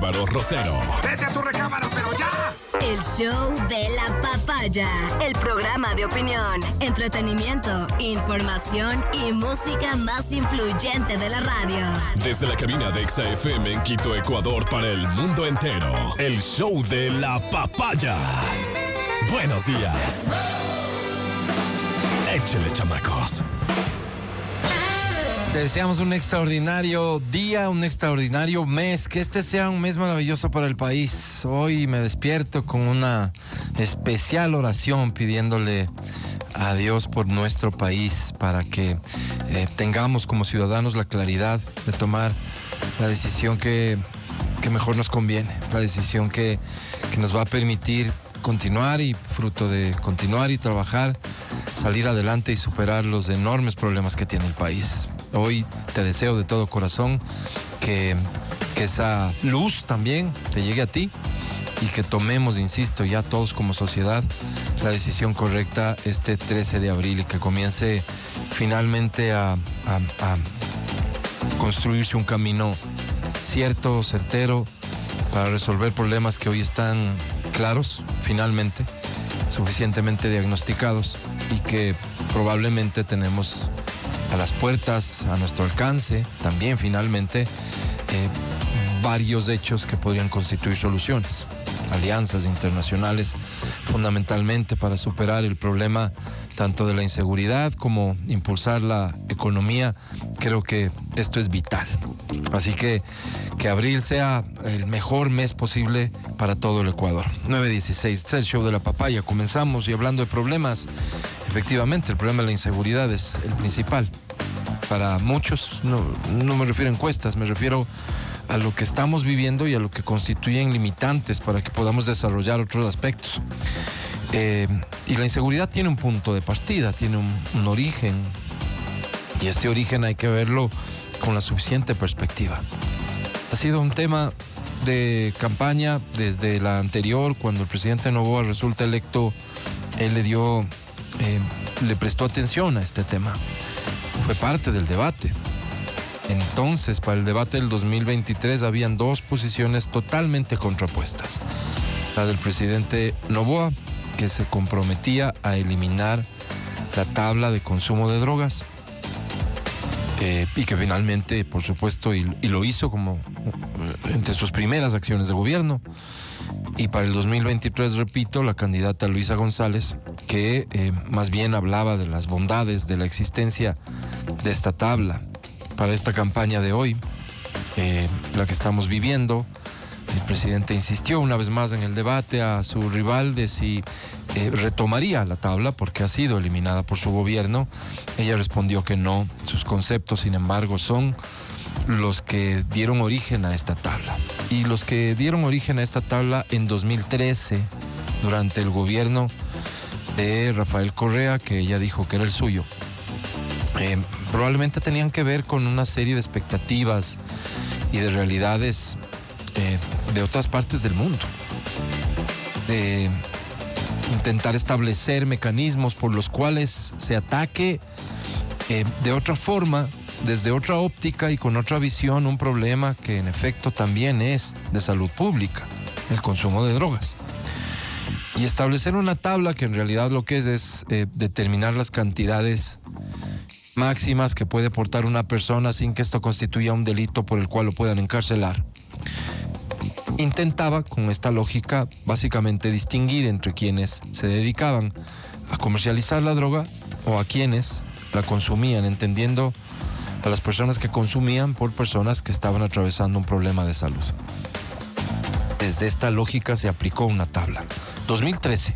Álvaro Rosero. ¡Vete a tu recámara, pero ya! El show de la papaya. El programa de opinión, entretenimiento, información y música más influyente de la radio. Desde la cabina de Exa FM en Quito, Ecuador, para el mundo entero. El show de la papaya. Buenos días. Échale, chamacos. Te deseamos un extraordinario día, un extraordinario mes, que este sea un mes maravilloso para el país. Hoy me despierto con una especial oración pidiéndole a Dios por nuestro país para que tengamos como ciudadanos la claridad de tomar la decisión que mejor nos conviene, la decisión que nos va a permitir continuar y fruto de continuar y trabajar, salir adelante y superar los enormes problemas que tiene el país. Hoy te deseo de todo corazón que esa luz también te llegue a ti y que tomemos, insisto, ya todos como sociedad la decisión correcta este 13 de abril y que comience finalmente a construirse un camino cierto, certero, para resolver problemas que hoy están claros, finalmente, suficientemente diagnosticados y que probablemente tenemos a las puertas, a nuestro alcance, también finalmente, varios hechos que podrían constituir soluciones, alianzas internacionales, fundamentalmente para superar el problema tanto de la inseguridad como impulsar la economía. Creo que esto es vital. Así que abril sea el mejor mes posible para todo el Ecuador. 9:16, es el show de la papaya. Comenzamos y hablando de problemas, efectivamente el problema de la inseguridad es el principal. Para muchos, no me refiero a encuestas, me refiero a lo que estamos viviendo y a lo que constituyen limitantes para que podamos desarrollar otros aspectos. Y la inseguridad tiene un punto de partida, tiene un origen, y este origen hay que verlo con la suficiente perspectiva. Ha sido un tema de campaña desde la anterior, cuando el presidente Noboa resulta electo, él le prestó atención a este tema. Fue parte del debate. Entonces, para el debate del 2023 habían dos posiciones totalmente contrapuestas. La del presidente Noboa, que se comprometía a eliminar la tabla de consumo de drogas, y que finalmente, por supuesto, y lo hizo como entre sus primeras acciones de gobierno. Y para el 2023, repito, la candidata Luisa González, que más bien hablaba de las bondades de la existencia de esta tabla. Para esta campaña de hoy, la que estamos viviendo, el presidente insistió una vez más en el debate a su rival de si retomaría la tabla porque ha sido eliminada por su gobierno. Ella respondió que no. Sus conceptos, sin embargo, son los que dieron origen a esta tabla. Y los que dieron origen a esta tabla en 2013, durante el gobierno de Rafael Correa, que ella dijo que era el suyo, probablemente tenían que ver con una serie de expectativas y de realidades de otras partes del mundo, de intentar establecer mecanismos por los cuales se ataque de otra forma, desde otra óptica y con otra visión, un problema que en efecto también es de salud pública, el consumo de drogas. Y establecer una tabla que en realidad lo que es determinar las cantidades máximas que puede portar una persona sin que esto constituya un delito por el cual lo puedan encarcelar. Intentaba, con esta lógica, básicamente distinguir entre quienes se dedicaban a comercializar la droga o a quienes la consumían, entendiendo a las personas que consumían por personas que estaban atravesando un problema de salud. Desde esta lógica se aplicó una tabla. 2013.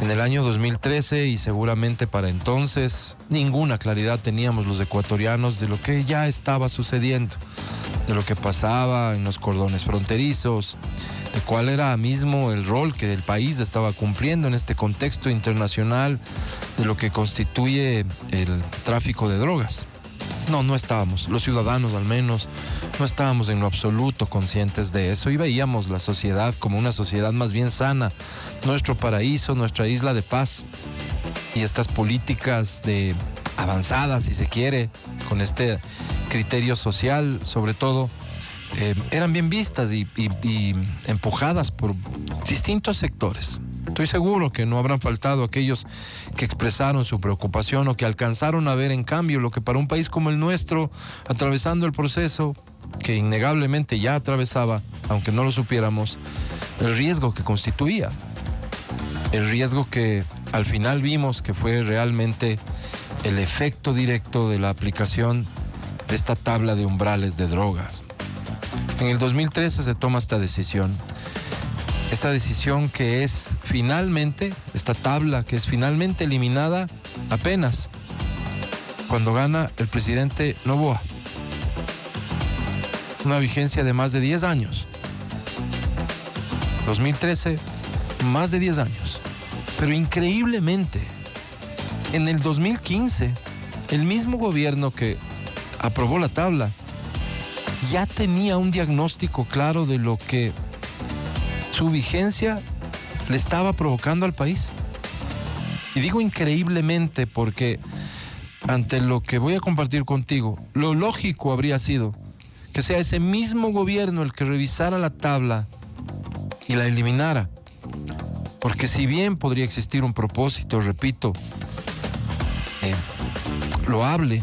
En el año 2013, y seguramente para entonces, ninguna claridad teníamos los ecuatorianos de lo que ya estaba sucediendo, de lo que pasaba en los cordones fronterizos, de cuál era mismo el rol que el país estaba cumpliendo en este contexto internacional, de lo que constituye el tráfico de drogas. No estábamos, los ciudadanos al menos, no estábamos en lo absoluto conscientes de eso y veíamos la sociedad como una sociedad más bien sana, nuestro paraíso, nuestra isla de paz. Y estas políticas de avanzadas, si se quiere, con este criterio social, sobre todo, eran bien vistas y empujadas por distintos sectores. Estoy seguro que no habrán faltado aquellos que expresaron su preocupación o que alcanzaron a ver en cambio lo que para un país como el nuestro, atravesando el proceso que innegablemente ya atravesaba, aunque no lo supiéramos, el riesgo que constituía. El riesgo que al final vimos que fue realmente el efecto directo de la aplicación de esta tabla de umbrales de drogas. En el 2013 se toma esta decisión que es finalmente, esta tabla que es finalmente eliminada apenas cuando gana el presidente Noboa. Una vigencia de más de 10 años. 2013, más de 10 años. Pero increíblemente, en el 2015, el mismo gobierno que aprobó la tabla ya tenía un diagnóstico claro de lo que su vigencia le estaba provocando al país. Y digo increíblemente porque ante lo que voy a compartir contigo, lo lógico habría sido que sea ese mismo gobierno el que revisara la tabla y la eliminara. Porque si bien podría existir un propósito, repito, loable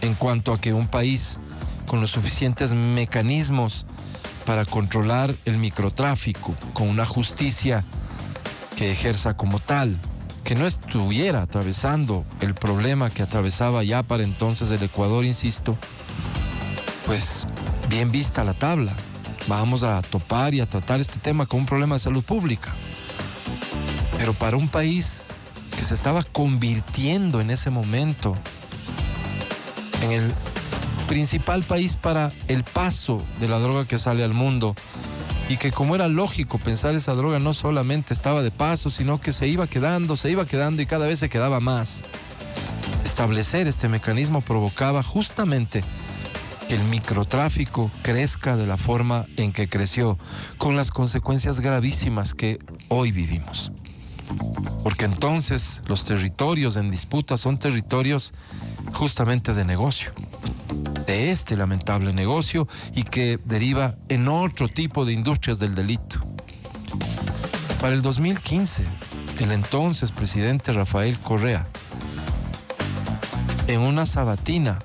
en cuanto a que un país con los suficientes mecanismos para controlar el microtráfico, con una justicia que ejerza como tal, que no estuviera atravesando el problema que atravesaba ya para entonces el Ecuador, insisto, pues bien vista la tabla. Vamos a topar y a tratar este tema como un problema de salud pública. Pero para un país que se estaba convirtiendo en ese momento en el principal país para el paso de la droga que sale al mundo, y que como era lógico pensar, esa droga no solamente estaba de paso, sino que se iba quedando y cada vez se quedaba más. Establecer este mecanismo provocaba justamente que el microtráfico crezca de la forma en que creció, con las consecuencias gravísimas que hoy vivimos. Porque entonces los territorios en disputa son territorios justamente de negocio, de este lamentable negocio, y que deriva en otro tipo de industrias del delito. Para el 2015, el entonces presidente Rafael Correa, en una sabatina,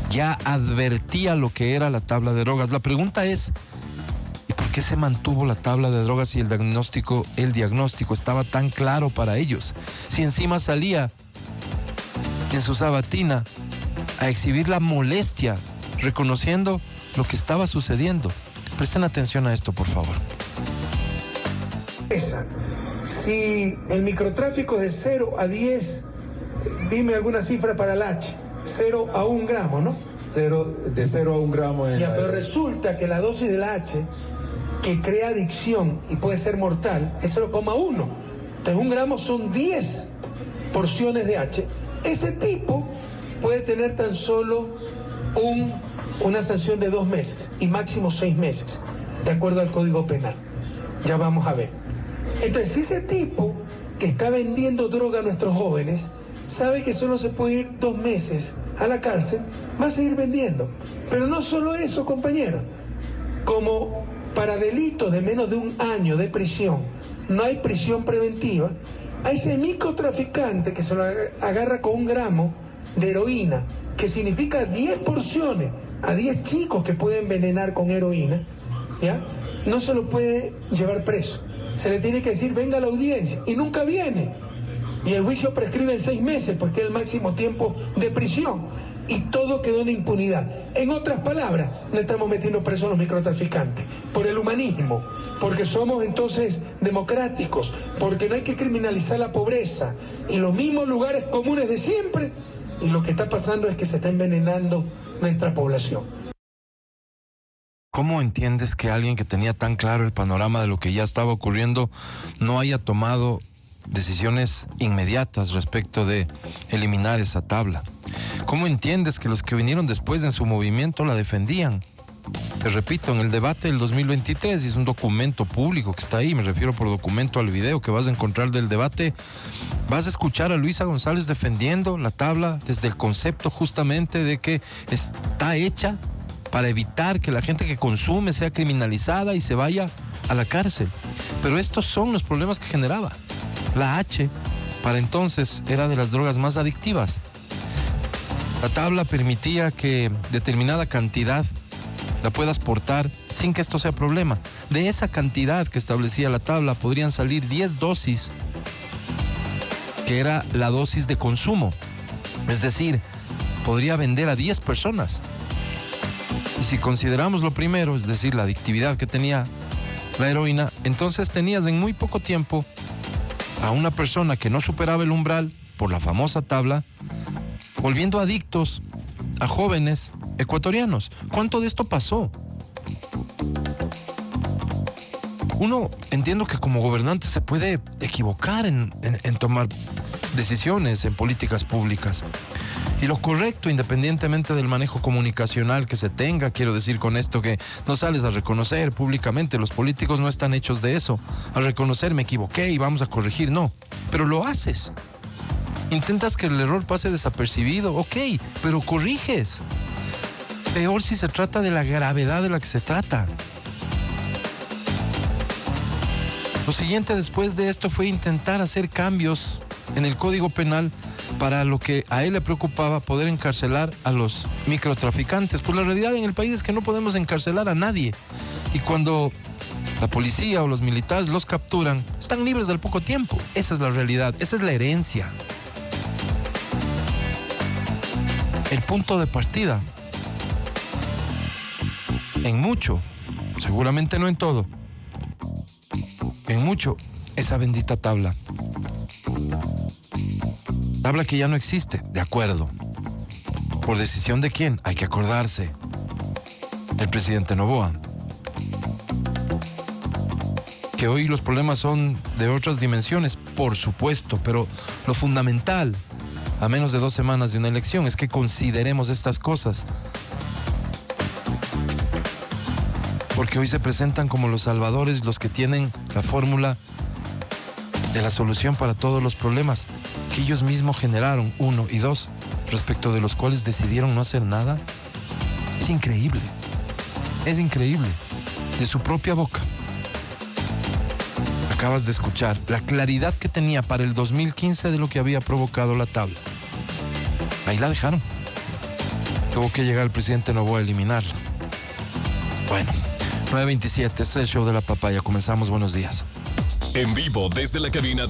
ya advertía lo que era la tabla de drogas. La pregunta es, ¿y por qué se mantuvo la tabla de drogas si el diagnóstico estaba tan claro para ellos? Si encima salía en su sabatina a exhibir la molestia, reconociendo lo que estaba sucediendo. Presten atención a esto, por favor. Si el microtráfico es de 0 a 10, dime alguna cifra para el H. 0 a 1 gramo, ¿no? De 0 a 1 gramo. Pero resulta que la dosis del H, que crea adicción y puede ser mortal, es 0,1. Entonces 1 gramo son 10 porciones de H. Ese tipo puede tener tan solo una sanción de 2 meses y máximo 6 meses, de acuerdo al Código Penal. Ya vamos a ver. Entonces, si ese tipo que está vendiendo droga a nuestros jóvenes sabe que solo se puede ir 2 meses a la cárcel, va a seguir vendiendo. Pero no solo eso, compañero. Como para delitos de menos de 1 año de prisión no hay prisión preventiva, a ese microtraficante que se lo agarra con 1 gramo de heroína, que significa 10 porciones a 10 chicos que pueden envenenar con heroína, ¿ya? No se lo puede llevar preso. Se le tiene que decir, venga a la audiencia, y nunca viene. Y el juicio prescribe en 6 meses, porque es el máximo tiempo de prisión. Y todo quedó en impunidad. En otras palabras, no estamos metiendo presos a los microtraficantes por el humanismo, porque somos entonces democráticos, porque no hay que criminalizar la pobreza, en los mismos lugares comunes de siempre. Y lo que está pasando es que se está envenenando nuestra población. ¿Cómo entiendes que alguien que tenía tan claro el panorama de lo que ya estaba ocurriendo no haya tomado decisiones inmediatas respecto de eliminar esa tabla? ¿Cómo entiendes que los que vinieron después en su movimiento la defendían? Te repito, en el debate del 2023, y es un documento público que está ahí, me refiero por documento al video que vas a encontrar del debate, vas a escuchar a Luisa González defendiendo la tabla desde el concepto justamente de que está hecha para evitar que la gente que consume sea criminalizada y se vaya a la cárcel. Pero estos son los problemas que generaba. La H, para entonces, era de las drogas más adictivas. La tabla permitía que determinada cantidad la puedas portar sin que esto sea problema. De esa cantidad que establecía la tabla podrían salir 10 dosis, que era la dosis de consumo. Es decir, podría vender a 10 personas. Y si consideramos lo primero, es decir, la adictividad que tenía la heroína, entonces tenías en muy poco tiempo a una persona que no superaba el umbral por la famosa tabla, volviendo adictos a jóvenes ecuatorianos. ¿Cuánto de esto pasó? Uno, entiendo que como gobernante se puede equivocar en tomar decisiones en políticas públicas. Y lo correcto, independientemente del manejo comunicacional que se tenga, quiero decir con esto que no sales a reconocer públicamente, los políticos no están hechos de eso, a reconocer me equivoqué y vamos a corregir, no, pero lo haces. Intentas que el error pase desapercibido, ok, pero corriges. Peor si se trata de la gravedad de la que se trata. Lo siguiente después de esto fue intentar hacer cambios en el Código Penal para lo que a él le preocupaba, poder encarcelar a los microtraficantes. Pues la realidad en el país es que no podemos encarcelar a nadie. Y cuando la policía o los militares los capturan, están libres al poco tiempo. Esa es la realidad, esa es la herencia. El punto de partida, en mucho, seguramente no en todo, en mucho, esa bendita tabla. Tabla que ya no existe, de acuerdo. ¿Por decisión de quién? Hay que acordarse. El presidente Noboa. Que hoy los problemas son de otras dimensiones, por supuesto, pero lo fundamental, a menos de 2 semanas de una elección, es que consideremos estas cosas. Porque hoy se presentan como los salvadores, los que tienen la fórmula de la solución para todos los problemas que ellos mismos generaron, 1 y 2, respecto de los cuales decidieron no hacer nada. Es increíble, de su propia boca. Acabas de escuchar la claridad que tenía para el 2015 de lo que había provocado la tabla. Ahí la dejaron. Tuvo que llegar el presidente Noboa a eliminarla. Bueno, 9:27, este es el show de la papaya. Comenzamos, buenos días. En vivo desde la cabina